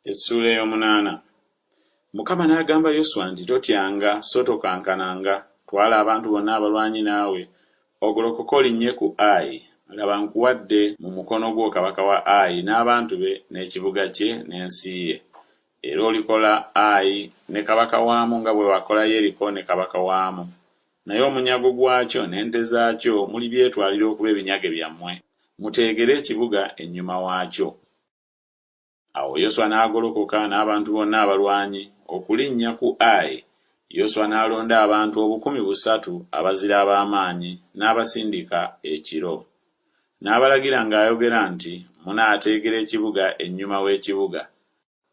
Essuula ey'omunaana. Mukama n'agamba Yoswa nti totyanga so tokankananga, twala abantu bonna abalwanyi naawe, ogolokoke olinnye ku Ayi. Laba nkuwadde mu mukono gwo kabaka wa Ayi n'abantu be n'ekibuga kye n'ensi ye. Era olikola Ayi ne kabaka waamu nga bwe wakola Yeriko ne kabaka waamu. Naye omunyago gwakyo n'ente zaakyo mulibyetwalira okuba ebinyage byammwe. Muteegere ekibuga ennyuma waakyo. Awo Yoswa n'agolokoka n'abantu bonna abalwanyi okulinnya ku Ayi. Yoswa n'alonda abantu 300 abazira ab'amaanyi n'abasindika ekiro. N'abalagira ng'ayogera nti munaateegera ekibuga ennyuma w'ekibuga.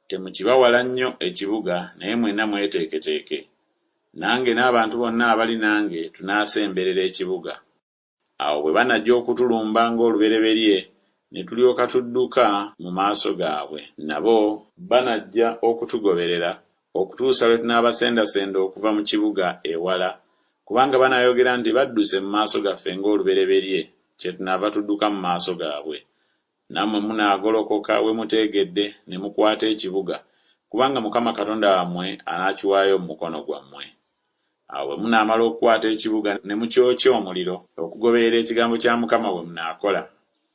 Temukibawala nnyo ekibuga naye mwenna mweteeketeeke. Nange n'abantu bonna abali nange tunaasemberera ekibuga. Awo bwe banajja okutulumba ng'olubereberye ne tulyoka tudduka mu maaso gaabwe. Nabo banajja okutugoberera okutuusa lwe tunaabasendasenda okuva mu kibuga ewala, kubanga banayogera nti badduse mu maaso gaffe ng'olubereberye, kye tunaava tudduka mu maaso gaabwe. Nammwe munaagolokoka we muteegedde ne mukwata ekibuga, kubanga Mukama Katonda wammwe anaakiwaayo mu mukono gwammwe. Awo bwe munaamala okukwata ekibuga ne mukyokya omuliro okugoberera ekigambo kya Mukama bwe munaakola,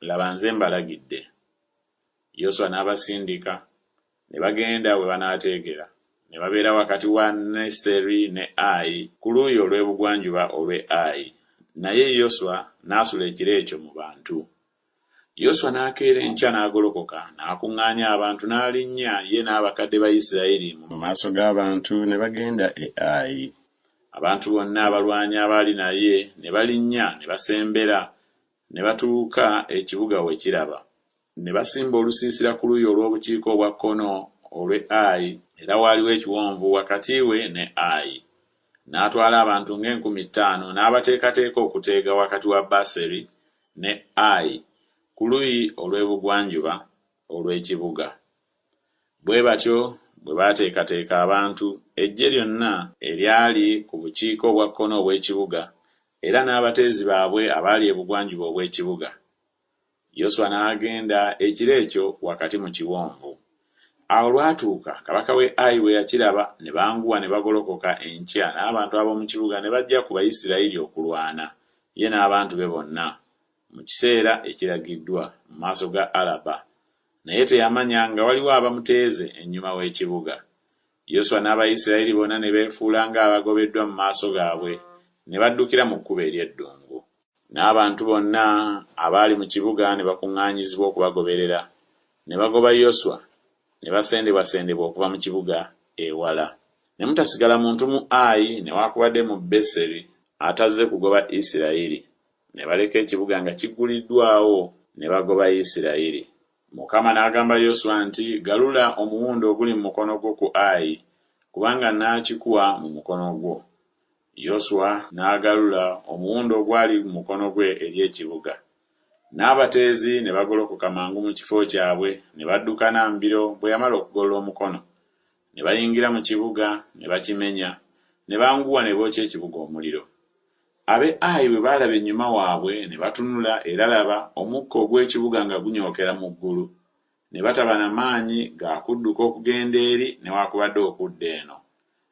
laba nze mbalagidde. Yoswa n'abasindika ne bagenda we banaateegera, ne babeera wakati wa Neseri ne Ayi ku luuyi olw'ebugwanjuba olw'e Ayi. Naye Yoswa n'asula ekiro ekyo mu bantu. Yoswa n'akeera enkya n'agolokoka n'akuŋŋaanya abantu n'alinnya ye n'abakadde ba Isirayiri mu maaso g'abantu ne bagenda e Ayi. Abantu bonna abalwanyi abaali naye ne balinnya ne basembera ne batuuka ekibuga we kiraba. Ne basimba olusiisira ku luuyi olw'obukiika obwa kkono olw'e Ayi, era waaliwo ekiwonvu wakati we ne Ayi. N'atwala abantu nga 50,000 n'abateekateeka okuteega wakati wa Baseri ne Ayi ku luuyi olw'ebugwanjuba olw'ekibuga. Bwe batyo bwe baateekateeka abantu, eggye lyonna eryali ku bukiika obwa kkono obw'ekibuga, era n'abateezi baabwe abaali ebugwanjuba obw'ekibuga. Yoswa n'agenda ekiro ekyo wakati mu kiwonvu. Awo lwatuuka kabaka we Ayi we yakiraba ne banguwa ne bagolokoka enkya n'abantu ab'omu kibuga ne bajja ku Bayisirayiri okulwana, ye n'abantu be bonna, mu kiseera ekiragiddwa mu maaso ga Alaba. Naye teyamanya nga waliwo abamuteeze ennyuma w'ekibuga. Yoswa n'Abayisirayiri bonna ne beefuula ng'abagobeddwa mu maaso gaabwe, ne baddukira mu kkubo ery'eddungu. N'abantu bonna abaali mu kibuga ne bakuŋŋaanyizibwa okubagoberera, ne bagoba Yoswa ne basendebwasendebwa okuva mu kibuga ewala. Ne mutasigala muntu mu Ayi newaakubadde mu Beseri atazze kugoba Isirayiri. Ne baleka ekibuga nga kigguliddwawo ne bagoba Isirayiri. Mukama n'agamba Yoswa nti galula omuwunda oguli mu mukono gwo ku Ayi, kubanga nnaakikuwa mu mukono gwo. Yoswa n'agalula omuwunda ogwali mu mukono gwe eri ekibuga. N'abateezi ne bagolokoka mangu mu kifo kyabwe ne badduka nambiro bwe yamala okugolola omukono. Ne bayingira mu kibuga ne bakimenya, ne banguwa ne bookya ekibuga omuliro. Ab'e Ayi bwe baalaba ennyuma waabwe ne batunula, era laba omukka ogw'ekibuga nga gunyookera mu ggulu. Ne bataba na maanyi ga kudduka okugenda eri newaakubadde okudda eno.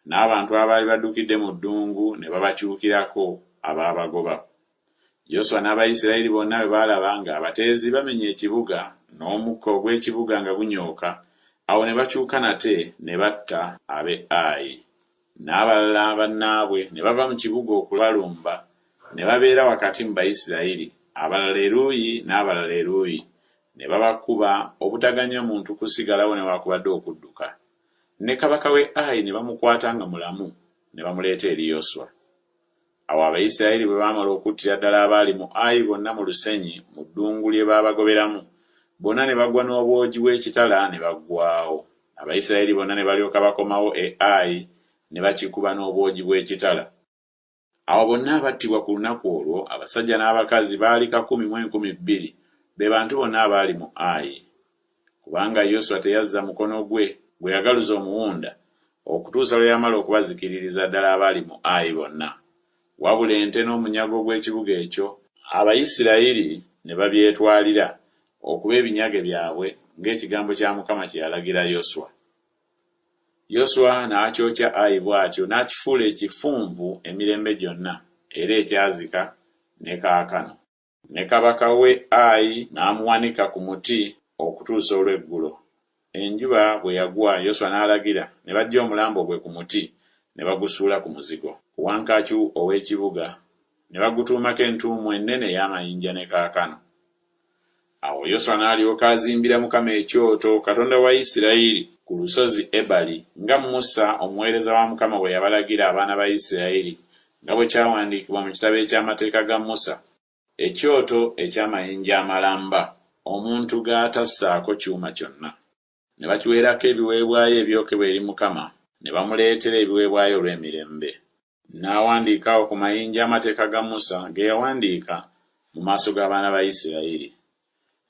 N'abantu abaali baddukidde mu ddungu ne babakyukirako abaabagoba. Yoswa n'Abayisirayiri bonna bwe baalaba nga abateezi bamenya ekibuga n'omukka ogw'ekibuga nga gunyooka, awo ne bakyuka nate ne batta ab'e Ayi. N'abalala bannaabwe ne bava mu kibuga okubalumba, ne babeera wakati mu Bayisirayiri, abalala eruuyi n'abalala eruuyi, ne babakuba obutaganya muntu kusigalawo newaakubadde okudduka. Ne kabaka we Ayi ne bamukwata nga mulamu ne bamuleeta eri Yoswa. Awo Abayisirayiri bwe baamala okuttira ddala abaali mu Ayi bonna mu lusenyi mu ddungu lye baabagoberamu, bonna ne bagwa n'obwogi bw'ekitala ne baggwaawo. Abayisirayiri bonna ne balyoka bakomawo e Ayi ne bakikuba n'obwogi bw'ekitala. Awo bonna abattibwa ku lunaku olwo, abasajja n'abakazi baali 1,200, be bantu bonna abaali mu Ayi. Kubanga Yoswa teyazza mukono gwe gwe yagaluza omuwunda okutuusa lwe yamala okubazikiririza ddala abaali mu Ayi bonna. Wabula ente n'omunyago gw'ekibuga ekyo Abayisirayiri ne babyetwalira okuba ebinyage byabwe ng'ekigambo kya Mukama kye yalagira Yoswa. Yoswa n'akyokya Ayi bw'atyo n'akifuula ekifunvu emirembe gyonna era ekyazika ne kaakano. Ne kabaka we Ayi n'amuwanika ku muti okutuusa olw'eggulo. Enjuba bwe yagwa, Yoswa n'alagira ne baggya omulambo gwe ku muti ne bagusuula ku muzigo ku wankaaki ow'ekibuga, ne bagutuumako entuumu ennene ey'amayinja ne kaakano. Awo Yoswa n'alyoka azimbira Mukama ekyoto, Katonda wa Isirayiri, ku lusozi Ebali, nga Musa omuweereza wa Mukama bwe yabalagira abaana ba Isirayiri, nga bwe kyawandiikibwa mu kitabo eky'amateeka ga Musa, ekyoto eky'amayinja amalamba, omuntu g'atassaako kyuma kyonna. Ne bakiweerako ebiweebwayo ebyokebwa eri Mukama, ne bamuleetera ebiweebwayo olw'emirembe. N'awandiikawo ku mayinja amateeka ga Musa ge yawandiika mu maaso g'abaana ba Isirayiri.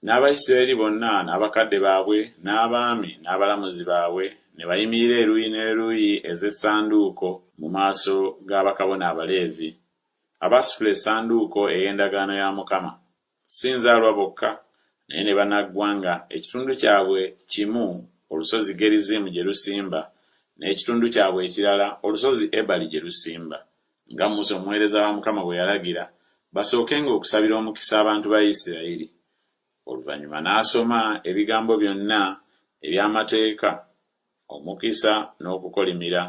N'Abayisirayiri bonna n'abakadde baabwe n'abaami n'abalamuzi baabwe ne bayimirira eruuyi n'eruuyi ez'essanduuko mu maaso g'abakabona Abaleevi abaasitula essanduuko ey'endagaano ya Mukama. Si nzaalwa bokka, naye ne bannaggwanga ekitundu kyabwe kimu olusozi Gerizimu gye lusimba, n'ekitundu kyabwe ekirala olusozi Ebali gye lusimba, nga Musa omuweereza wa Mukama bwe yalagira, basookenga okusabira omukisa abantu ba Isirayiri. Oluvannyuma n'asoma ebigambo byonna eby'amateeka, omukisa n'okukolimira,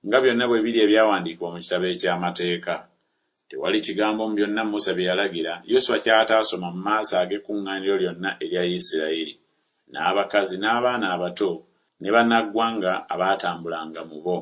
nga byonna bwe biri ebyawandiikibwa mu kitabo eky'amateeka. Tewali kigambo mu byonna Musa bye yalagira Yoswa ky'ataasoma mu maaso ag'ekkuŋŋaaniro lyonna erya Isirayiri, n'abakazi n'abaana abato ne bannaggwanga abaatambulanga mu bo.